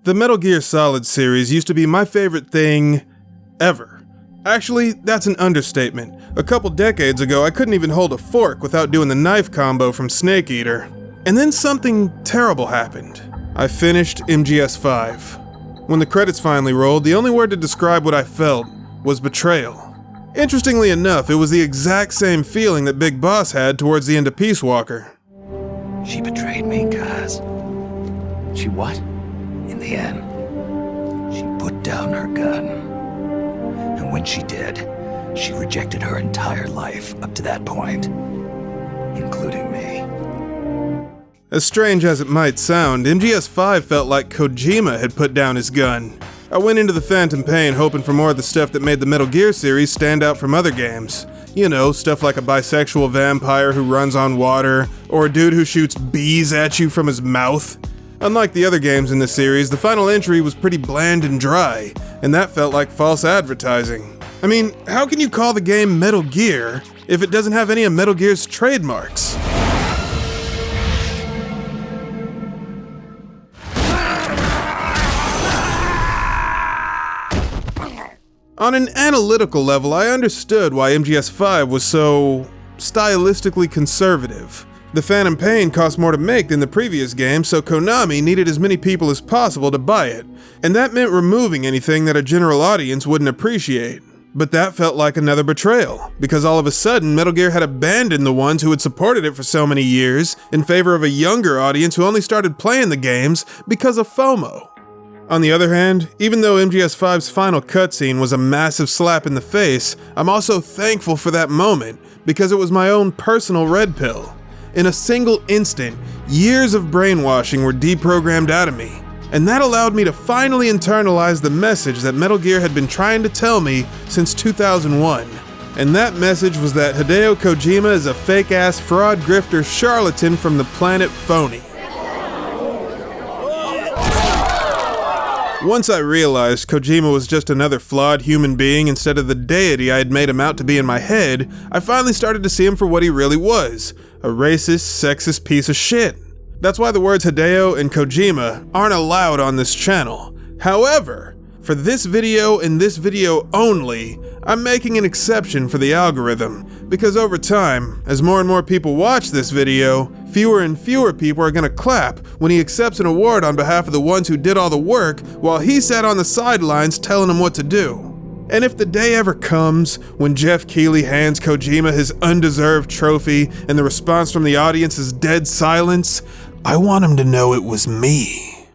The Metal Gear Solid series used to be my favorite thing ever. Actually, that's an understatement. A couple decades ago, I couldn't even hold a fork without doing the knife combo from Snake Eater. And then something terrible happened. I finished MGS5. When the credits finally rolled, the only word to describe what I felt was betrayal. Interestingly enough, it was the exact same feeling that Big Boss had towards the end of Peace Walker. She betrayed me, Kaz. She what? In the end, she put down her gun. And when she did, she rejected her entire life up to that point, including me. As strange as it might sound, MGS5 felt like Kojima had put down his gun. I went into the Phantom Pain hoping for more of the stuff that made the Metal Gear series stand out from other games. You know, stuff like a bisexual vampire who runs on water, or a dude who shoots bees at you from his mouth. Unlike the other games in the series, the final entry was pretty bland and dry, and that felt like false advertising. I mean, how can you call the game Metal Gear if it doesn't have any of Metal Gear's trademarks? On an analytical level, I understood why MGS5 was so stylistically conservative. The Phantom Pain cost more to make than the previous game, so Konami needed as many people as possible to buy it, and that meant removing anything that a general audience wouldn't appreciate. But that felt like another betrayal, because all of a sudden Metal Gear had abandoned the ones who had supported it for so many years in favor of a younger audience who only started playing the games because of FOMO. On the other hand, even though MGS5's final cutscene was a massive slap in the face, I'm also thankful for that moment, because it was my own personal red pill. In a single instant, years of brainwashing were deprogrammed out of me, and that allowed me to finally internalize the message that Metal Gear had been trying to tell me since 2001. And that message was that Hideo Kojima is a fake-ass fraud grifter charlatan from the planet Phony. Once I realized Kojima was just another flawed human being instead of the deity I had made him out to be in my head, I finally started to see him for what he really was, a racist, sexist piece of shit. That's why the words Hideo and Kojima aren't allowed on this channel. However, for this video and this video only, I'm making an exception for the algorithm, because over time, as more and more people watch this video, fewer and fewer people are gonna clap when he accepts an award on behalf of the ones who did all the work while he sat on the sidelines telling them what to do. And if the day ever comes when Jeff Keighley hands Kojima his undeserved trophy and the response from the audience is dead silence, I want him to know it was me.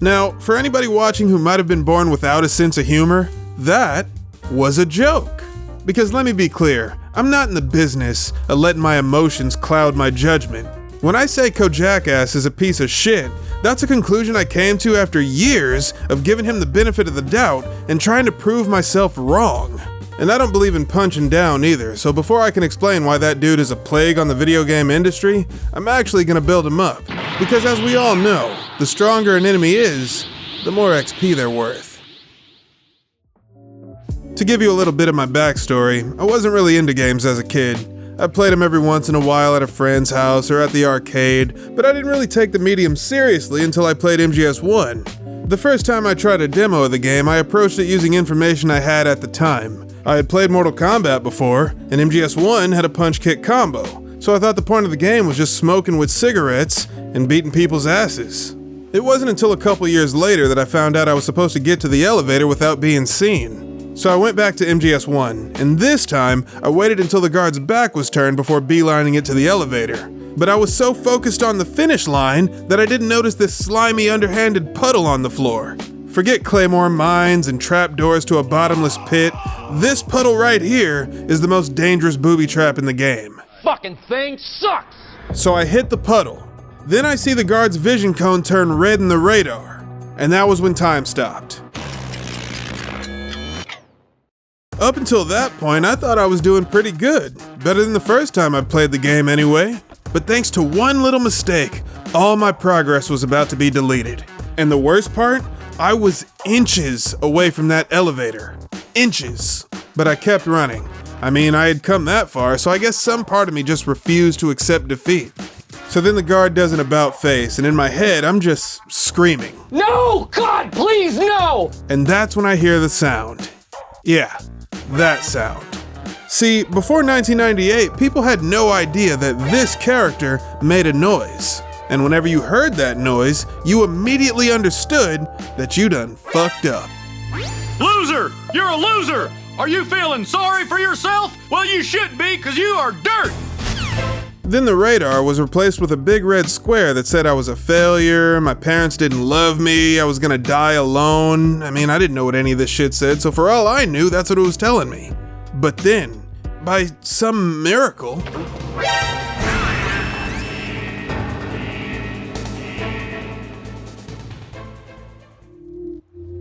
Now, for anybody watching who might have been born without a sense of humor, that was a joke. Because let me be clear, I'm not in the business of letting my emotions cloud my judgment. When I say Kojackass is a piece of shit, that's a conclusion I came to after years of giving him the benefit of the doubt and trying to prove myself wrong. And I don't believe in punching down either, so before I can explain why that dude is a plague on the video game industry, I'm actually gonna build him up. Because as we all know, the stronger an enemy is, the more XP they're worth. To give you a little bit of my backstory, I wasn't really into games as a kid. I played them every once in a while at a friend's house or at the arcade, but I didn't really take the medium seriously until I played MGS1. The first time I tried a demo of the game, I approached it using information I had at the time. I had played Mortal Kombat before, and MGS1 had a punch-kick combo, so I thought the point of the game was just smoking with cigarettes and beating people's asses. It wasn't until a couple years later that I found out I was supposed to get to the elevator without being seen. So I went back to MGS1, and this time, I waited until the guard's back was turned before beelining it to the elevator. But I was so focused on the finish line that I didn't notice this slimy, underhanded puddle on the floor. Forget claymore mines and trapdoors to a bottomless pit. This puddle right here is the most dangerous booby trap in the game. Fucking thing sucks! So I hit the puddle. Then I see the guard's vision cone turn red in the radar. And that was when time stopped. Up until that point, I thought I was doing pretty good. Better than the first time I played the game anyway. But thanks to one little mistake, all my progress was about to be deleted. And the worst part? I was inches away from that elevator. Inches. But I kept running. I mean, I had come that far, so I guess some part of me just refused to accept defeat. So then the guard does an about face, and in my head, I'm just screaming. No! God, please, no! And that's when I hear the sound. Yeah, that sound. See, before 1998, people had no idea that this character made a noise. And whenever you heard that noise, you immediately understood that you done fucked up. Loser! You're a loser! Are you feeling sorry for yourself? Well, you should be, because you are dirt! Then the radar was replaced with a big red square that said I was a failure, my parents didn't love me, I was gonna die alone. I mean, I didn't know what any of this shit said, so for all I knew, that's what it was telling me. But then, by some miracle,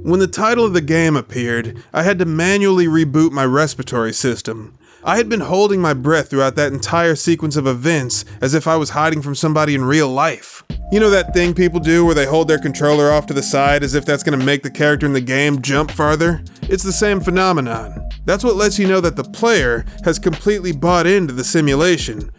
when the title of the game appeared, I had to manually reboot my respiratory system. I had been holding my breath throughout that entire sequence of events as if I was hiding from somebody in real life. You know that thing people do where they hold their controller off to the side as if that's gonna make the character in the game jump farther? It's the same phenomenon. That's what lets you know that the player has completely bought into the simulation.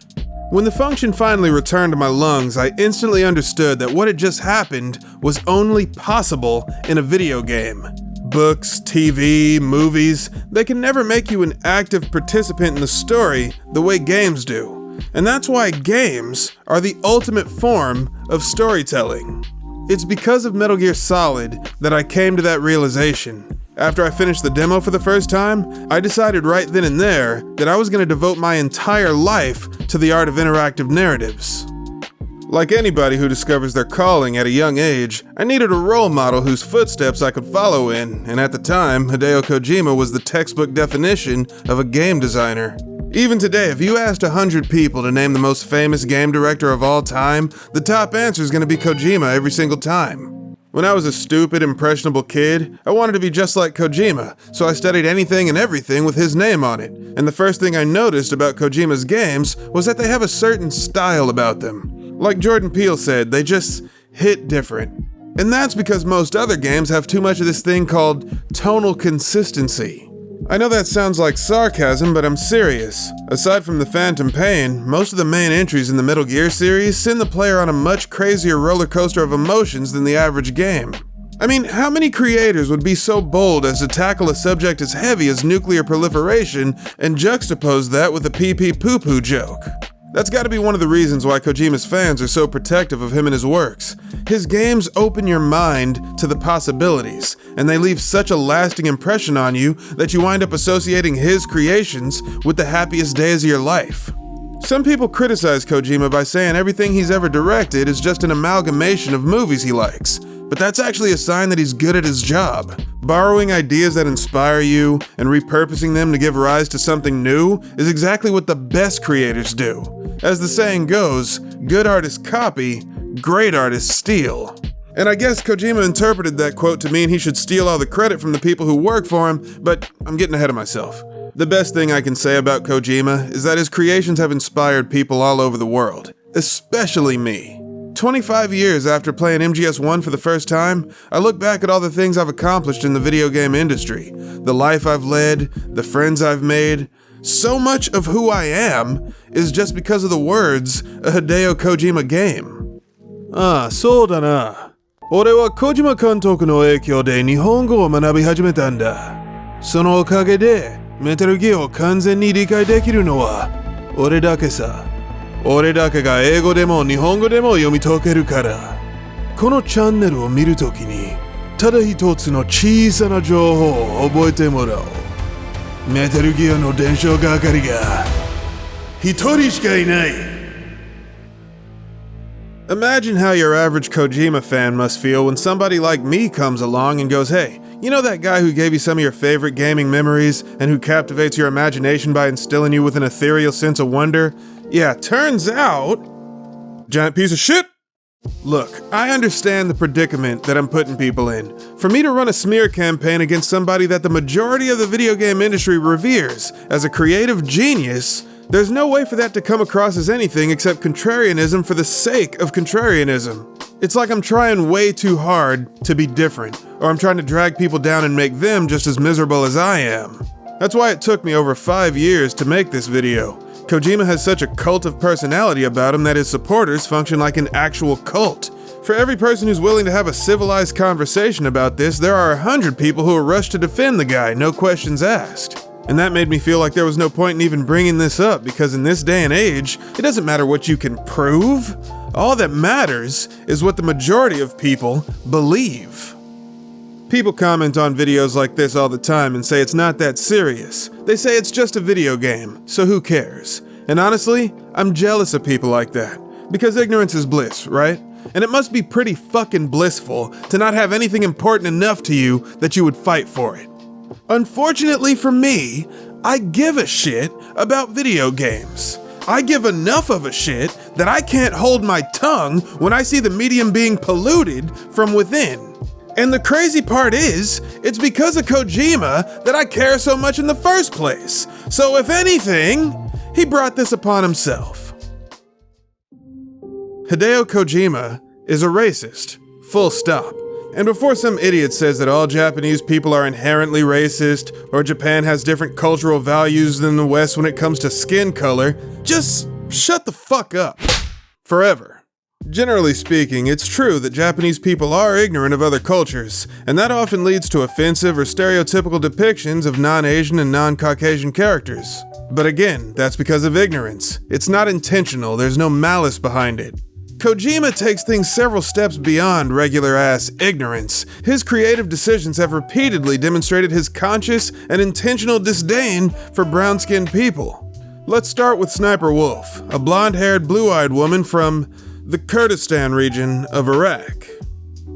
When the function finally returned to my lungs, I instantly understood that what had just happened was only possible in a video game. Books, TV, movies, they can never make you an active participant in the story the way games do. And that's why games are the ultimate form of storytelling. It's because of Metal Gear Solid that I came to that realization. After I finished the demo for the first time, I decided right then and there that I was going to devote my entire life to the art of interactive narratives. Like anybody who discovers their calling at a young age, I needed a role model whose footsteps I could follow in, and at the time, Hideo Kojima was the textbook definition of a game designer. Even today, if you asked 100 people to name the most famous game director of all time, the top answer is going to be Kojima every single time. When I was a stupid, impressionable kid, I wanted to be just like Kojima, so I studied anything and everything with his name on it. And the first thing I noticed about Kojima's games was that they have a certain style about them. Like Jordan Peele said, they just hit different. And that's because most other games have too much of this thing called tonal consistency. I know that sounds like sarcasm, but I'm serious. Aside from the Phantom Pain, most of the main entries in the Metal Gear series send the player on a much crazier roller coaster of emotions than the average game. I mean, how many creators would be so bold as to tackle a subject as heavy as nuclear proliferation and juxtapose that with a pee-pee poo-poo joke? That's gotta be one of the reasons why Kojima's fans are so protective of him and his works. His games open your mind to the possibilities, and they leave such a lasting impression on you that you wind up associating his creations with the happiest days of your life. Some people criticize Kojima by saying everything he's ever directed is just an amalgamation of movies he likes, but that's actually a sign that he's good at his job. Borrowing ideas that inspire you and repurposing them to give rise to something new is exactly what the best creators do. As the saying goes, good artists copy, great artists steal. And I guess Kojima interpreted that quote to mean he should steal all the credit from the people who work for him, but I'm getting ahead of myself. The best thing I can say about Kojima is that his creations have inspired people all over the world, especially me. 25 years after playing MGS1 for the first time, I look back at all the things I've accomplished in the video game industry, the life I've led, the friends I've made. So much of who I am is just because of the words a Hideo Kojima game. そうだな。俺は小島監督の影響で日本語を学び始めたんだ。そのおかげでメタルギアを完全に理解できるのは俺だけさ。俺だけが英語でも日本語でも読み解けるから。このチャンネルを見るときにただ一つの小さな情報を覚えてもらおう。メタルギアの伝承係が一人しかいない。Imagine how your average Kojima fan must feel when somebody like me comes along and goes, hey, you know that guy who gave you some of your favorite gaming memories and who captivates your imagination by instilling you with an ethereal sense of wonder? Yeah, turns out... giant piece of shit! Look, I understand the predicament that I'm putting people in. For me to run a smear campaign against somebody that the majority of the video game industry reveres as a creative genius, there's no way for that to come across as anything except contrarianism for the sake of contrarianism. It's like I'm trying way too hard to be different, or I'm trying to drag people down and make them just as miserable as I am. That's why it took me over 5 years to make this video. Kojima has such a cult of personality about him that his supporters function like an actual cult. For every person who's willing to have a civilized conversation about this, there are 100 people who are rushed to defend the guy, no questions asked. And that made me feel like there was no point in even bringing this up, because in this day and age, it doesn't matter what you can prove. All that matters is what the majority of people believe. People comment on videos like this all the time and say it's not that serious. They say it's just a video game, so who cares? And honestly, I'm jealous of people like that. Because ignorance is bliss, right? And it must be pretty fucking blissful to not have anything important enough to you that you would fight for it. Unfortunately for me, I give a shit about video games. I give enough of a shit that I can't hold my tongue when I see the medium being polluted from within. And the crazy part is, it's because of Kojima that I care so much in the first place. So if anything, he brought this upon himself. Hideo Kojima is a racist, full stop. And before some idiot says that all Japanese people are inherently racist, or Japan has different cultural values than the West when it comes to skin color, just shut the fuck up. Forever. Generally speaking, it's true that Japanese people are ignorant of other cultures, and that often leads to offensive or stereotypical depictions of non-Asian and non-Caucasian characters. But again, that's because of ignorance. It's not intentional, there's no malice behind it. Kojima takes things several steps beyond regular-ass ignorance. His creative decisions have repeatedly demonstrated his conscious and intentional disdain for brown-skinned people. Let's start with Sniper Wolf, a blonde-haired, blue-eyed woman from the Kurdistan region of Iraq.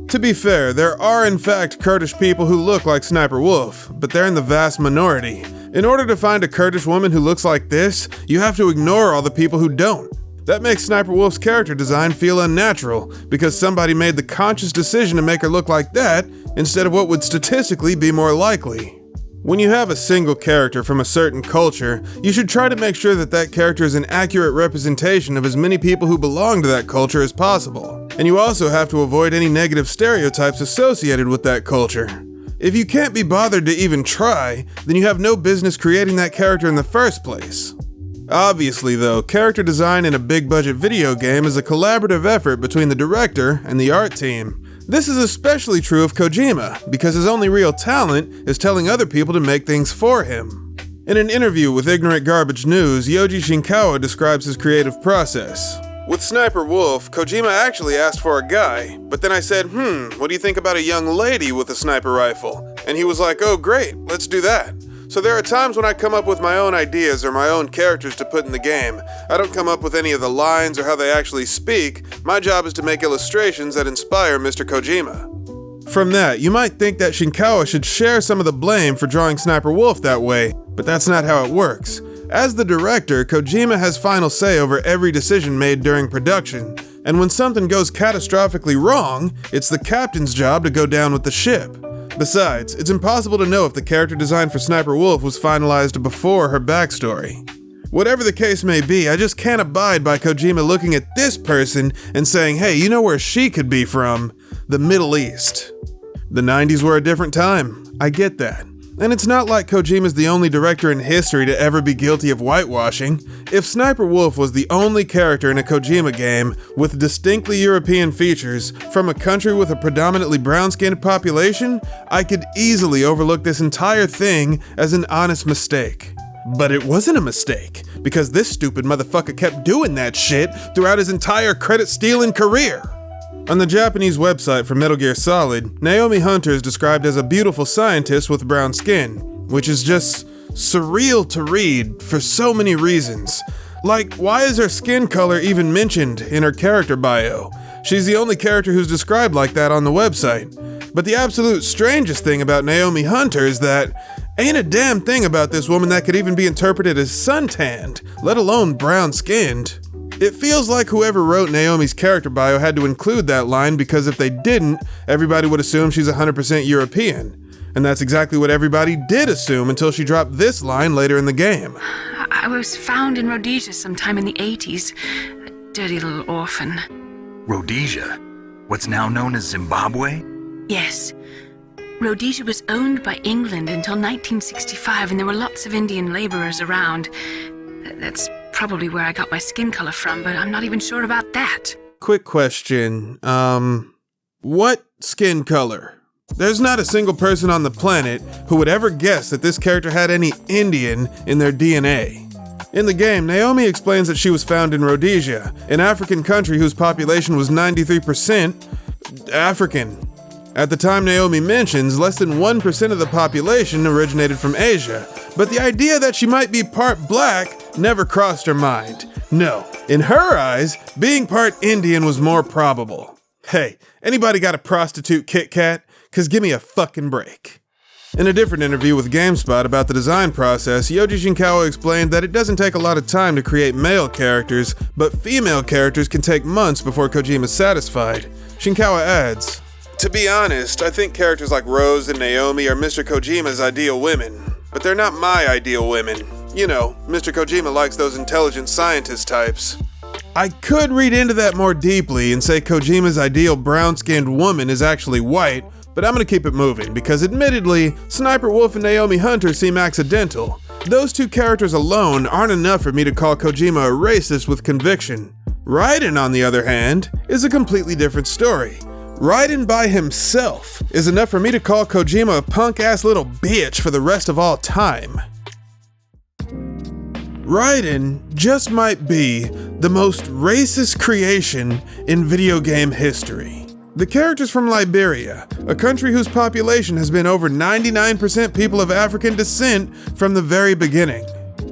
To be fair, there are in fact Kurdish people who look like Sniper Wolf, but they're in the vast minority. In order to find a Kurdish woman who looks like this, you have to ignore all the people who don't. That makes Sniper Wolf's character design feel unnatural, because somebody made the conscious decision to make her look like that, instead of what would statistically be more likely. When you have a single character from a certain culture, you should try to make sure that that character is an accurate representation of as many people who belong to that culture as possible. And you also have to avoid any negative stereotypes associated with that culture. If you can't be bothered to even try, then you have no business creating that character in the first place. Obviously though, character design in a big-budget video game is a collaborative effort between the director and the art team. This is especially true of Kojima, because his only real talent is telling other people to make things for him. In an interview with Ignorant Garbage News, Yoji Shinkawa describes his creative process. With Sniper Wolf, Kojima actually asked for a guy, but then I said, what do you think about a young lady with a sniper rifle? And he was like, oh great, let's do that. So there are times when I come up with my own ideas or my own characters to put in the game. I don't come up with any of the lines or how they actually speak. My job is to make illustrations that inspire Mr. Kojima. From that, you might think that Shinkawa should share some of the blame for drawing Sniper Wolf that way, but that's not how it works. As the director, Kojima has final say over every decision made during production, and when something goes catastrophically wrong, it's the captain's job to go down with the ship. Besides, it's impossible to know if the character design for Sniper Wolf was finalized before her backstory. Whatever the case may be, I just can't abide by Kojima looking at this person and saying, hey, you know where she could be from? The Middle East. The 90s were a different time. I get that. And it's not like Kojima's the only director in history to ever be guilty of whitewashing. If Sniper Wolf was the only character in a Kojima game with distinctly European features from a country with a predominantly brown-skinned population, I could easily overlook this entire thing as an honest mistake. But it wasn't a mistake, because this stupid motherfucker kept doing that shit throughout his entire credit-stealing career. On the Japanese website for Metal Gear Solid, Naomi Hunter is described as a beautiful scientist with brown skin, which is just surreal to read for so many reasons. Like, why is her skin color even mentioned in her character bio? She's the only character who's described like that on the website. But the absolute strangest thing about Naomi Hunter is that ain't a damn thing about this woman that could even be interpreted as suntanned, let alone brown-skinned. It feels like whoever wrote Naomi's character bio had to include that line because if they didn't, everybody would assume she's 100% European. And that's exactly what everybody did assume until she dropped this line later in the game. I was found in Rhodesia sometime in the 80s. A dirty little orphan. Rhodesia? What's now known as Zimbabwe? Yes. Rhodesia was owned by England until 1965, and there were lots of Indian laborers around. That's probably where I got my skin color from, but I'm not even sure about that. Quick question, what skin color? There's not a single person on the planet who would ever guess that this character had any Indian in their DNA. In the game, Naomi explains that she was found in Rhodesia, an African country whose population was 93% African. At the time Naomi mentions, less than 1% of the population originated from Asia, but the idea that she might be part black never crossed her mind. No, in her eyes, being part Indian was more probable. Hey, anybody got a prostitute Kit Kat? 'Cause give me a fucking break. In a different interview with GameSpot about the design process, Yoji Shinkawa explained that it doesn't take a lot of time to create male characters, but female characters can take months before Kojima's satisfied. Shinkawa adds, "To be honest, I think characters like Rose and Naomi are Mr. Kojima's ideal women, but they're not my ideal women. You know, Mr. Kojima likes those intelligent scientist types." I could read into that more deeply and say Kojima's ideal brown-skinned woman is actually white, but I'm gonna keep it moving because admittedly, Sniper Wolf and Naomi Hunter seem accidental. Those two characters alone aren't enough for me to call Kojima a racist with conviction. Raiden, on the other hand, is a completely different story. Raiden by himself is enough for me to call Kojima a punk-ass little bitch for the rest of all time. Raiden just might be the most racist creation in video game history. The character's from Liberia, a country whose population has been over 99% people of African descent from the very beginning.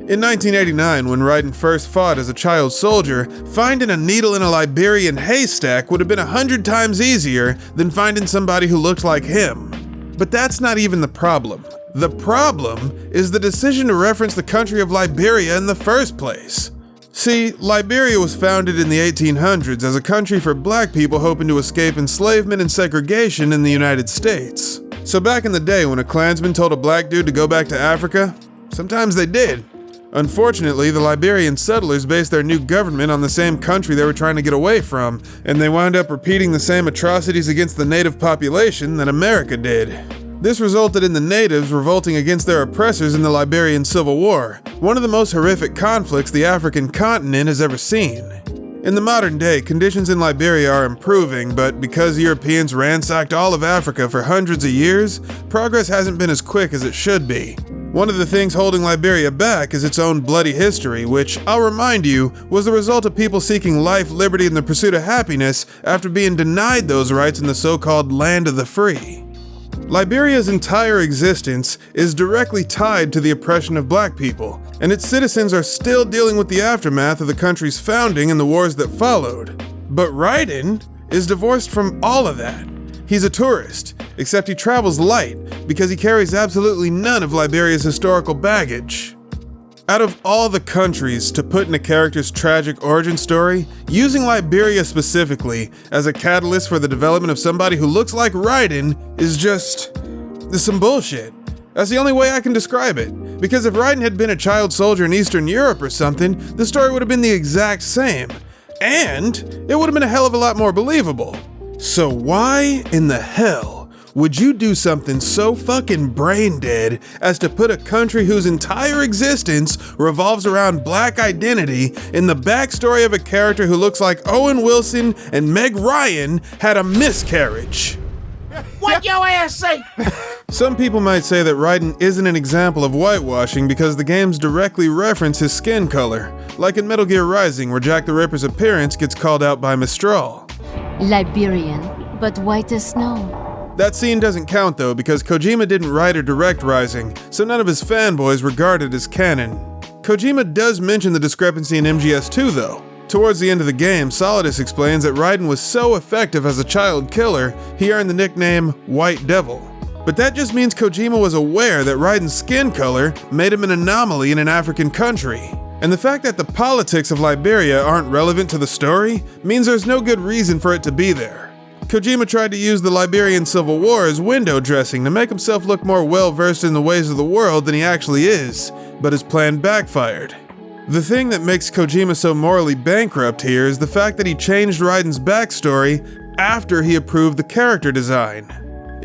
In 1989, when Raiden first fought as a child soldier, finding a needle in a Liberian haystack would have been 100 times easier than finding somebody who looked like him. But that's not even the problem. The problem is the decision to reference the country of Liberia in the first place. See, Liberia was founded in the 1800s as a country for black people hoping to escape enslavement and segregation in the United States. So back in the day when a Klansman told a black dude to go back to Africa, sometimes they did. Unfortunately, the Liberian settlers based their new government on the same country they were trying to get away from, and they wound up repeating the same atrocities against the native population that America did. This resulted in the natives revolting against their oppressors in the Liberian Civil War, one of the most horrific conflicts the African continent has ever seen. In the modern day, conditions in Liberia are improving, but because Europeans ransacked all of Africa for hundreds of years, progress hasn't been as quick as it should be. One of the things holding Liberia back is its own bloody history, which, I'll remind you, was the result of people seeking life, liberty, and the pursuit of happiness after being denied those rights in the so-called Land of the Free. Liberia's entire existence is directly tied to the oppression of black people, and its citizens are still dealing with the aftermath of the country's founding and the wars that followed. But Raiden is divorced from all of that. He's a tourist, except he travels light because he carries absolutely none of Liberia's historical baggage. Out of all the countries to put in a character's tragic origin story, using Liberia specifically as a catalyst for the development of somebody who looks like Raiden is just some bullshit. That's the only way I can describe it. Because if Raiden had been a child soldier in Eastern Europe or something, the story would have been the exact same. And it would have been a hell of a lot more believable. So why in the hell would you do something so fucking brain dead as to put a country whose entire existence revolves around black identity in the backstory of a character who looks like Owen Wilson and Meg Ryan had a miscarriage? What your ass say? Some people might say that Raiden isn't an example of whitewashing because the games directly reference his skin color, like in Metal Gear Rising where Jack the Ripper's appearance gets called out by Mistral. Liberian, but white as snow. That scene doesn't count though because Kojima didn't write or direct Rising, so none of his fanboys regard it as canon. Kojima does mention the discrepancy in MGS2 though. Towards the end of the game, Solidus explains that Raiden was so effective as a child killer, he earned the nickname White Devil. But that just means Kojima was aware that Raiden's skin color made him an anomaly in an African country. And the fact that the politics of Liberia aren't relevant to the story means there's no good reason for it to be there. Kojima tried to use the Liberian Civil War as window dressing to make himself look more well-versed in the ways of the world than he actually is, but his plan backfired. The thing that makes Kojima so morally bankrupt here is the fact that he changed Raiden's backstory after he approved the character design.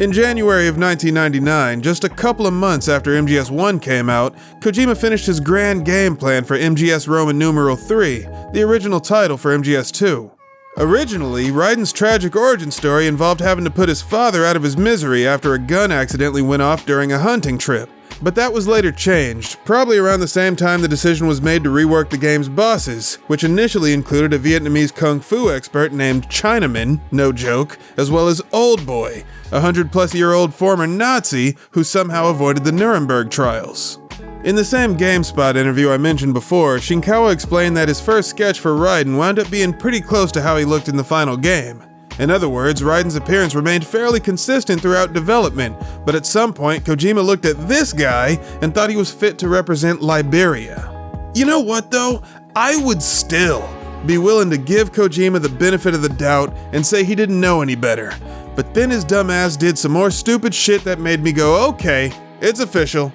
In January of 1999, just a couple of months after MGS1 came out, Kojima finished his grand game plan for MGS Roman numeral 3, the original title for MGS2. Originally, Raiden's tragic origin story involved having to put his father out of his misery after a gun accidentally went off during a hunting trip. But that was later changed, probably around the same time the decision was made to rework the game's bosses, which initially included a Vietnamese kung fu expert named Chinaman, no joke, as well as Old Boy, a 100-plus-year-old former Nazi who somehow avoided the Nuremberg trials. In the same GameSpot interview I mentioned before, Shinkawa explained that his first sketch for Raiden wound up being pretty close to how he looked in the final game. In other words, Raiden's appearance remained fairly consistent throughout development, but at some point, Kojima looked at this guy and thought he was fit to represent Liberia. You know what though? I would still be willing to give Kojima the benefit of the doubt and say he didn't know any better. But then his dumb ass did some more stupid shit that made me go, okay, it's official.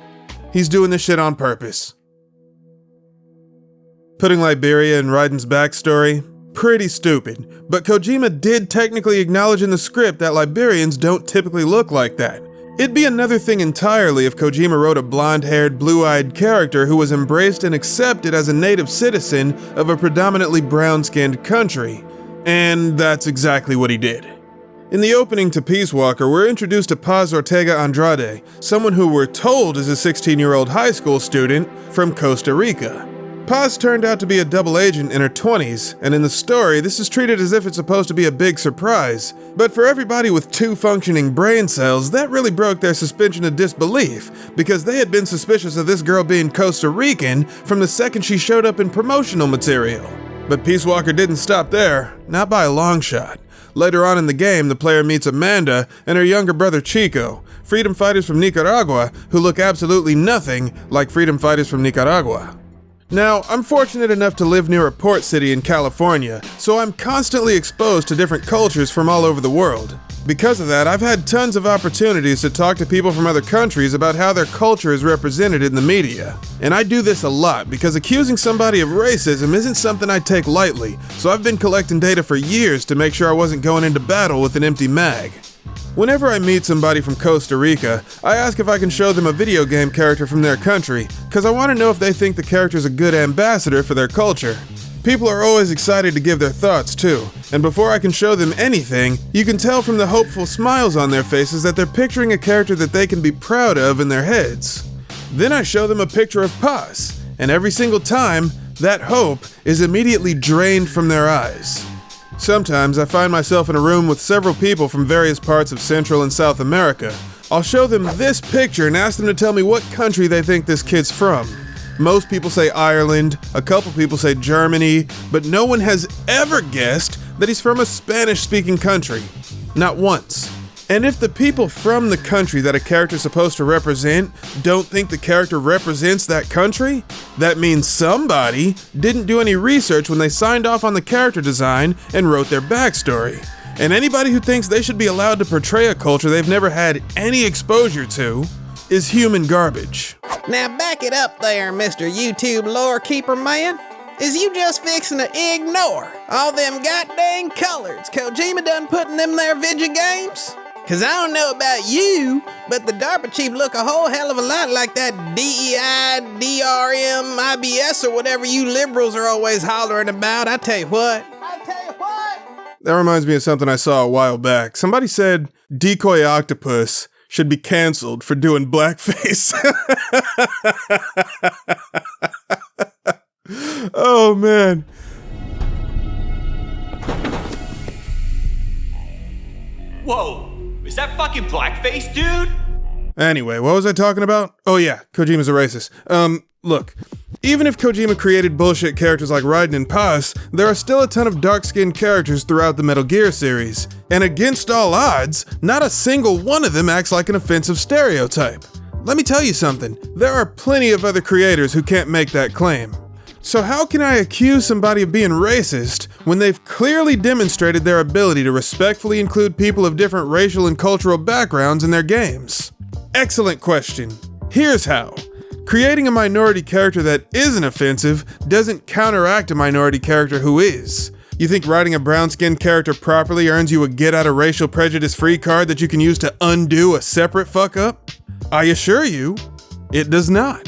He's doing this shit on purpose. Putting Liberia in Raiden's backstory? Pretty stupid, but Kojima did technically acknowledge in the script that Liberians don't typically look like that. It'd be another thing entirely if Kojima wrote a blonde-haired, blue-eyed character who was embraced and accepted as a native citizen of a predominantly brown-skinned country. And that's exactly what he did. In the opening to Peace Walker, we're introduced to Paz Ortega Andrade, someone who we're told is a 16-year-old high school student from Costa Rica. Paz turned out to be a double agent in her 20s, and in the story, this is treated as if it's supposed to be a big surprise. But for everybody with 2 functioning brain cells, that really broke their suspension of disbelief, because they had been suspicious of this girl being Costa Rican from the second she showed up in promotional material. But Peace Walker didn't stop there, not by a long shot. Later on in the game, the player meets Amanda and her younger brother Chico, freedom fighters from Nicaragua who look absolutely nothing like freedom fighters from Nicaragua. Now, I'm fortunate enough to live near a port city in California, so I'm constantly exposed to different cultures from all over the world. Because of that, I've had tons of opportunities to talk to people from other countries about how their culture is represented in the media. And I do this a lot because accusing somebody of racism isn't something I take lightly, so I've been collecting data for years to make sure I wasn't going into battle with an empty mag. Whenever I meet somebody from Costa Rica, I ask if I can show them a video game character from their country, because I want to know if they think the character's a good ambassador for their culture. People are always excited to give their thoughts too, and before I can show them anything, you can tell from the hopeful smiles on their faces that they're picturing a character that they can be proud of in their heads. Then I show them a picture of Paz, and every single time, that hope is immediately drained from their eyes. Sometimes I find myself in a room with several people from various parts of Central and South America. I'll show them this picture and ask them to tell me what country they think this kid's from. Most people say Ireland, a couple people say Germany, but no one has ever guessed that he's from a Spanish-speaking country. Not once. And if the people from the country that a character's supposed to represent don't think the character represents that country, that means somebody didn't do any research when they signed off on the character design and wrote their backstory. And anybody who thinks they should be allowed to portray a culture they've never had any exposure to is human garbage. Now back it up there, Mr. YouTube lore keeper man. Is you just fixing to ignore all them goddamn colors Kojima done put in them there video games? Cause I don't know about you, but the DARPA chief look a whole hell of a lot like that DEI, DRM, IBS or whatever you liberals are always hollering about. I tell you what. That reminds me of something I saw a while back. Somebody said Decoy Octopus should be canceled for doing blackface. Oh man. Whoa, is that fucking blackface, dude? Anyway, what was I talking about? Oh yeah, Kojima's a racist. Look, even if Kojima created bullshit characters like Raiden and Paz, there are still a ton of dark-skinned characters throughout the Metal Gear series. And against all odds, not a single one of them acts like an offensive stereotype. Let me tell you something, there are plenty of other creators who can't make that claim. So how can I accuse somebody of being racist when they've clearly demonstrated their ability to respectfully include people of different racial and cultural backgrounds in their games? Excellent question. Here's how. Creating a minority character that isn't offensive doesn't counteract a minority character who is. You think writing a brown-skinned character properly earns you a get-out-of-racial prejudice-free card that you can use to undo a separate fuck-up? I assure you, it does not.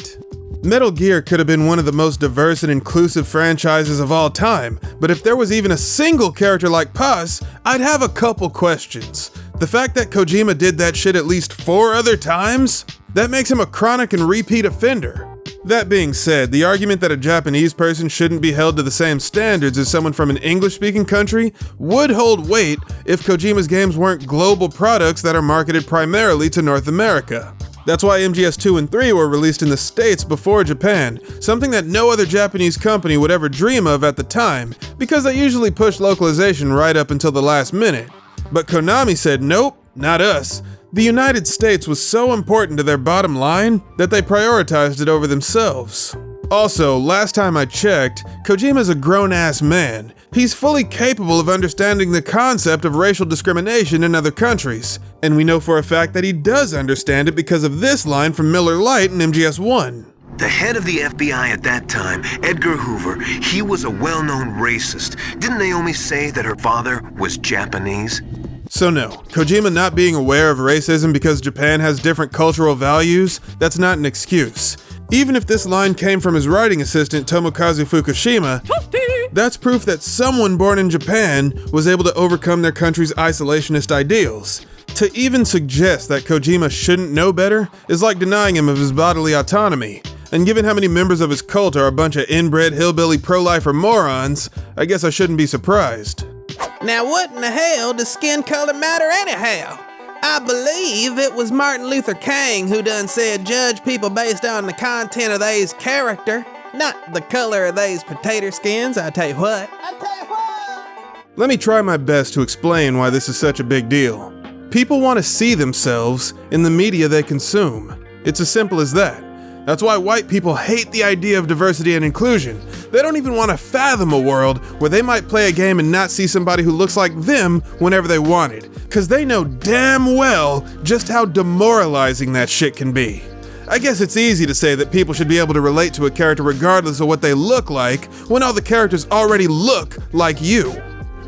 Metal Gear could have been one of the most diverse and inclusive franchises of all time, but if there was even a single character like Paz, I'd have a couple questions. The fact that Kojima did that shit at least 4 other times? That makes him a chronic and repeat offender. That being said, the argument that a Japanese person shouldn't be held to the same standards as someone from an English-speaking country would hold weight if Kojima's games weren't global products that are marketed primarily to North America. That's why MGS 2 and 3 were released in the States before Japan, something that no other Japanese company would ever dream of at the time, because they usually push localization right up until the last minute. But Konami said, nope, not us. The United States was so important to their bottom line that they prioritized it over themselves. Also, last time I checked, Kojima's a grown-ass man. He's fully capable of understanding the concept of racial discrimination in other countries, and we know for a fact that he does understand it because of this line from Miller Lite in MGS1. The head of the FBI at that time, Edgar Hoover, he was a well-known racist. Didn't Naomi say that her father was Japanese? So no, Kojima not being aware of racism because Japan has different cultural values, that's not an excuse. Even if this line came from his writing assistant Tomokazu Fukushima, that's proof that someone born in Japan was able to overcome their country's isolationist ideals. To even suggest that Kojima shouldn't know better is like denying him of his bodily autonomy. And given how many members of his cult are a bunch of inbred hillbilly pro-lifer morons, I guess I shouldn't be surprised. Now what in the hell does skin color matter anyhow? I believe it was Martin Luther King who done said judge people based on the content of they's character, not the color of they's potato skins, I tell you what. Let me try my best to explain why this is such a big deal. People want to see themselves in the media they consume. It's as simple as that. That's why white people hate the idea of diversity and inclusion. They don't even want to fathom a world where they might play a game and not see somebody who looks like them whenever they wanted, because they know damn well just how demoralizing that shit can be. I guess it's easy to say that people should be able to relate to a character regardless of what they look like, when all the characters already look like you.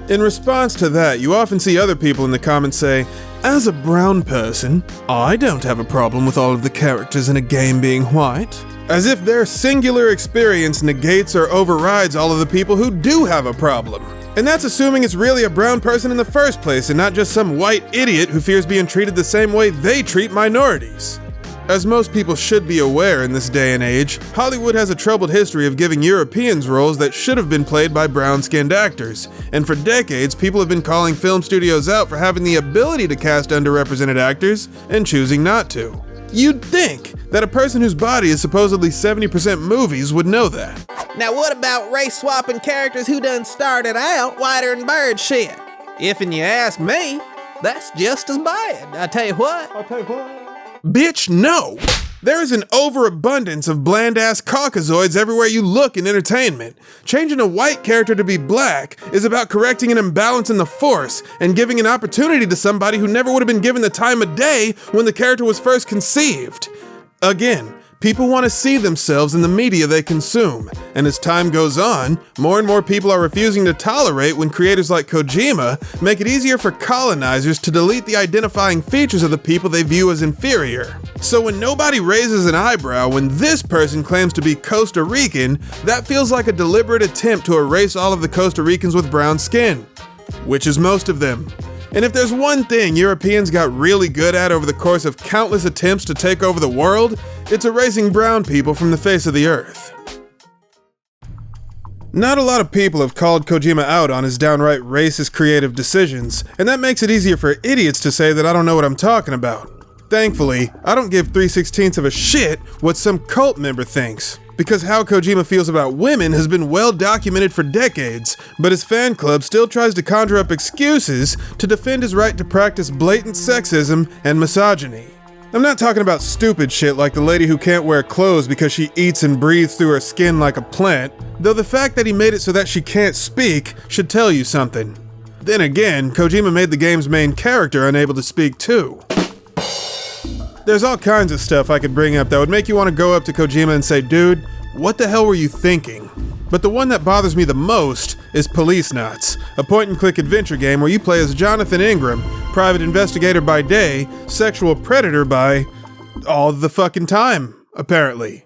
In response to that, you often see other people in the comments say, as a brown person, I don't have a problem with all of the characters in a game being white. As if their singular experience negates or overrides all of the people who do have a problem. And that's assuming it's really a brown person in the first place and not just some white idiot who fears being treated the same way they treat minorities. As most people should be aware in this day and age, Hollywood has a troubled history of giving Europeans roles that should have been played by brown-skinned actors, and for decades people have been calling film studios out for having the ability to cast underrepresented actors and choosing not to. You'd think that a person whose body is supposedly 70% movies would know that. Now what about race-swapping characters who done started out whiter than bird shit? If and you ask me, that's just as bad, I tell you what. Bitch, no! There is an overabundance of bland-ass Caucasoids everywhere you look in entertainment. Changing a white character to be black is about correcting an imbalance in the Force and giving an opportunity to somebody who never would have been given the time of day when the character was first conceived. Again, people want to see themselves in the media they consume, and as time goes on, more and more people are refusing to tolerate when creators like Kojima make it easier for colonizers to delete the identifying features of the people they view as inferior. So when nobody raises an eyebrow when this person claims to be Costa Rican, that feels like a deliberate attempt to erase all of the Costa Ricans with brown skin, which is most of them. And if there's one thing Europeans got really good at over the course of countless attempts to take over the world, it's erasing brown people from the face of the earth. Not a lot of people have called Kojima out on his downright racist creative decisions, and that makes it easier for idiots to say that I don't know what I'm talking about. Thankfully, I don't give 3/16 of a shit what some cult member thinks, because how Kojima feels about women has been well documented for decades, but his fan club still tries to conjure up excuses to defend his right to practice blatant sexism and misogyny. I'm not talking about stupid shit like the lady who can't wear clothes because she eats and breathes through her skin like a plant, though the fact that he made it so that she can't speak should tell you something. Then again, Kojima made the game's main character unable to speak too. There's all kinds of stuff I could bring up that would make you want to go up to Kojima and say, dude, what the hell were you thinking? But the one that bothers me the most is Police Knots, a point-and-click adventure game where you play as Jonathan Ingram, private investigator by day, sexual predator by all the fucking time, apparently.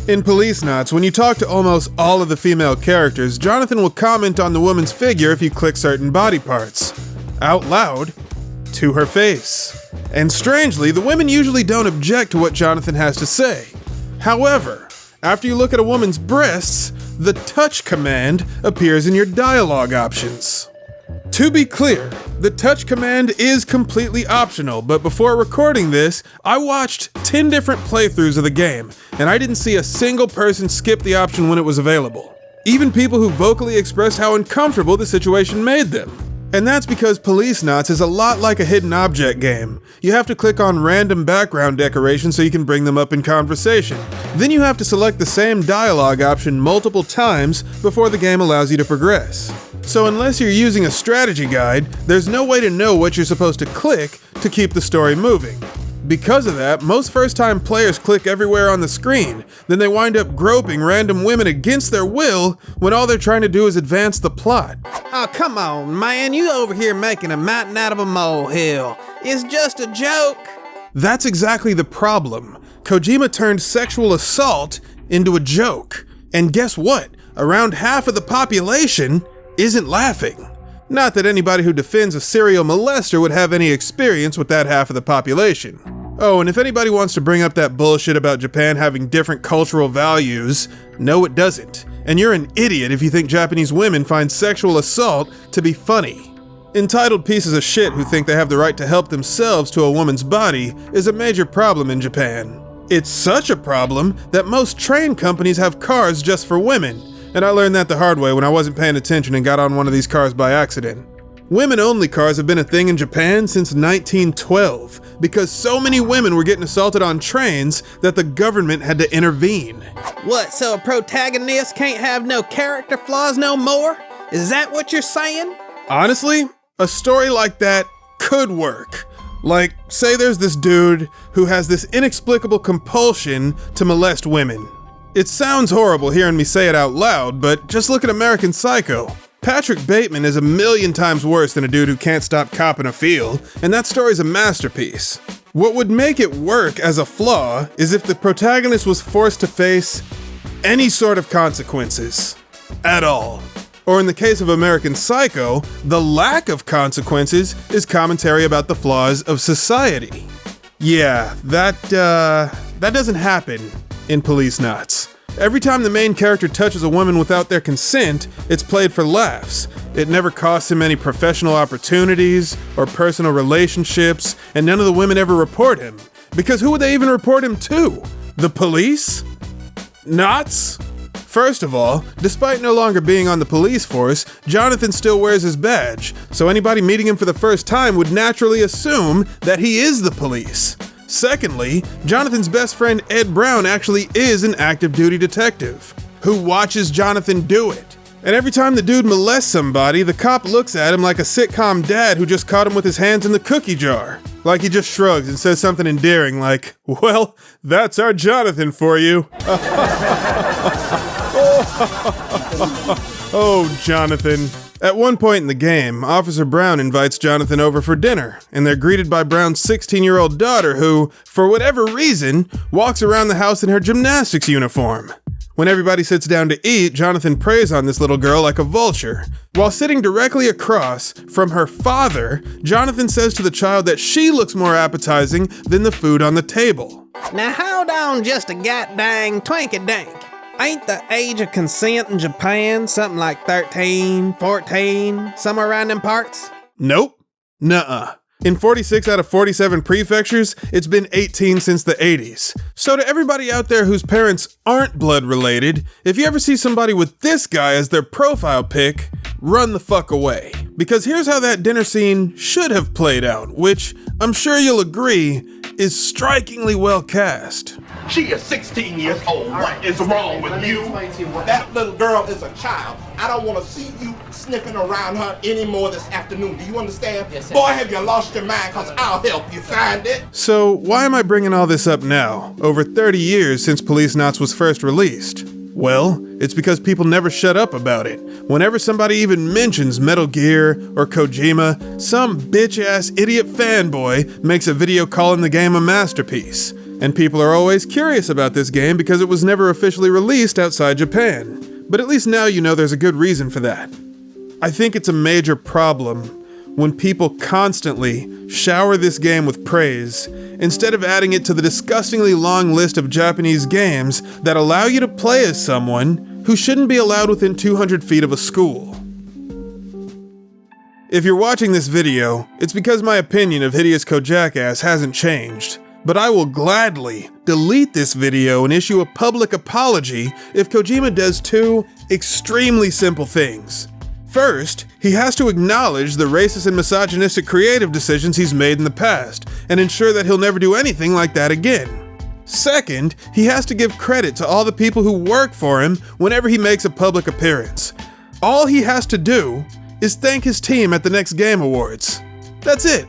In Police Knots, when you talk to almost all of the female characters, Jonathan will comment on the woman's figure if you click certain body parts. Out loud, to her face. And strangely, the women usually don't object to what Jonathan has to say. However, after you look at a woman's breasts, the touch command appears in your dialogue options. To be clear, the touch command is completely optional, but before recording this, I watched 10 different playthroughs of the game, and I didn't see a single person skip the option when it was available. Even people who vocally expressed how uncomfortable the situation made them. And that's because Police Knots is a lot like a hidden object game. You have to click on random background decorations so you can bring them up in conversation. Then you have to select the same dialogue option multiple times before the game allows you to progress. So unless you're using a strategy guide, there's no way to know what you're supposed to click to keep the story moving. Because of that, most first-time players click everywhere on the screen, then they wind up groping random women against their will when all they're trying to do is advance the plot. Oh, come on, man. You over here making a mountain out of a molehill. It's just a joke. That's exactly the problem. Kojima turned sexual assault into a joke. And guess what? Around half of the population isn't laughing. Not that anybody who defends a serial molester would have any experience with that half of the population. Oh, and if anybody wants to bring up that bullshit about Japan having different cultural values, no it doesn't. And you're an idiot if you think Japanese women find sexual assault to be funny. Entitled pieces of shit who think they have the right to help themselves to a woman's body is a major problem in Japan. It's such a problem that most train companies have cars just for women. And I learned that the hard way when I wasn't paying attention and got on one of these cars by accident. Women-only cars have been a thing in Japan since 1912 because so many women were getting assaulted on trains that the government had to intervene. What, so a protagonist can't have no character flaws no more? Is that what you're saying? Honestly, a story like that could work. Like, say there's this dude who has this inexplicable compulsion to molest women. It sounds horrible hearing me say it out loud, but just look at American Psycho. Patrick Bateman is a million times worse than a dude who can't stop copping a feel, and that story's a masterpiece. What would make it work as a flaw is if the protagonist was forced to face any sort of consequences. At all. Or in the case of American Psycho, the lack of consequences is commentary about the flaws of society. Yeah, that doesn't happen in Police Knots. Every time the main character touches a woman without their consent, it's played for laughs. It never costs him any professional opportunities or personal relationships, and none of the women ever report him. Because who would they even report him to? The police? Knots? First of all, despite no longer being on the police force, Jonathan still wears his badge, so anybody meeting him for the first time would naturally assume that he is the police. Secondly, Jonathan's best friend Ed Brown actually is an active duty detective who watches Jonathan do it. And every time the dude molests somebody, the cop looks at him like a sitcom dad who just caught him with his hands in the cookie jar. Like he just shrugs and says something endearing like, "Well, that's our Jonathan for you." Oh, Jonathan. At one point in the game, Officer Brown invites Jonathan over for dinner, and they're greeted by Brown's 16-year-old daughter who, for whatever reason, walks around the house in her gymnastics uniform. When everybody sits down to eat, Jonathan preys on this little girl like a vulture. While sitting directly across from her father, Jonathan says to the child that she looks more appetizing than the food on the table. Now hold on just a goddamn twinkie-dink. Ain't the age of consent in Japan something like 13, 14, somewhere around them parts? Nope. Nuh-uh. In 46 out of 47 prefectures, it's been 18 since the 80s. So to everybody out there whose parents aren't blood related, if you ever see somebody with this guy as their profile pic, run the fuck away. Because here's how that dinner scene should have played out, which I'm sure you'll agree is strikingly well cast. She is 16 years old. What is wrong with you? That little girl is a child. I don't want to see you sniffing around her anymore this afternoon. Do you understand? Yes, boy, have you lost your mind? Because I'll help you find it. So why am I bringing all this up now, over 30 years since Police Knots was first released? Well, it's because people never shut up about it. Whenever somebody even mentions Metal Gear or Kojima, some bitch-ass idiot fanboy makes a video calling the game a masterpiece. And people are always curious about this game because it was never officially released outside Japan. But at least now you know there's a good reason for that. I think it's a major problem when people constantly shower this game with praise instead of adding it to the disgustingly long list of Japanese games that allow you to play as someone who shouldn't be allowed within 200 feet of a school. If you're watching this video, it's because my opinion of Hideo's Kojackass hasn't changed, but I will gladly delete this video and issue a public apology if Kojima does two extremely simple things. First, he has to acknowledge the racist and misogynistic creative decisions he's made in the past, and ensure that he'll never do anything like that again. Second, he has to give credit to all the people who work for him whenever he makes a public appearance. All he has to do is thank his team at the next Game Awards. That's it.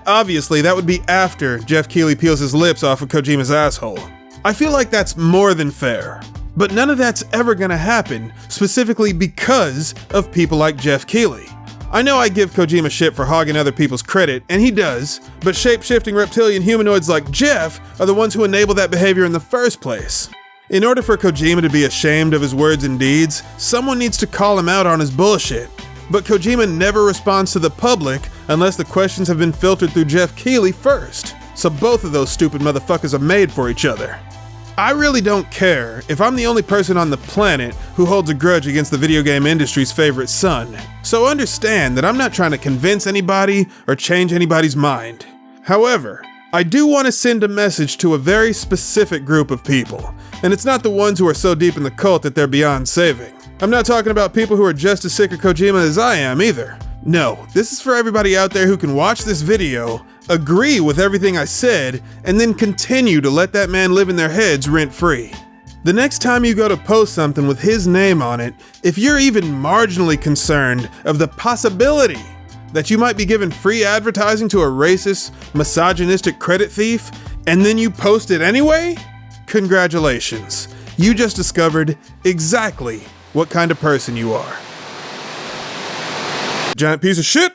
Obviously, that would be after Jeff Keighley peels his lips off of Kojima's asshole. I feel like that's more than fair. But none of that's ever gonna happen, specifically because of people like Jeff Keighley. I know I give Kojima shit for hogging other people's credit, and he does, but shape-shifting reptilian humanoids like Jeff are the ones who enable that behavior in the first place. In order for Kojima to be ashamed of his words and deeds, someone needs to call him out on his bullshit. But Kojima never responds to the public unless the questions have been filtered through Jeff Keighley first, so both of those stupid motherfuckers are made for each other. I really don't care if I'm the only person on the planet who holds a grudge against the video game industry's favorite son. So understand that I'm not trying to convince anybody or change anybody's mind. However, I do want to send a message to a very specific group of people, and it's not the ones who are so deep in the cult that they're beyond saving. I'm not talking about people who are just as sick of Kojima as I am either. No, this is for everybody out there who can watch this video, agree with everything I said, and then continue to let that man live in their heads rent-free. The next time you go to post something with his name on it, if you're even marginally concerned of the possibility that you might be giving free advertising to a racist, misogynistic credit thief, and then you post it anyway, congratulations. You just discovered exactly what kind of person you are. Giant piece of shit!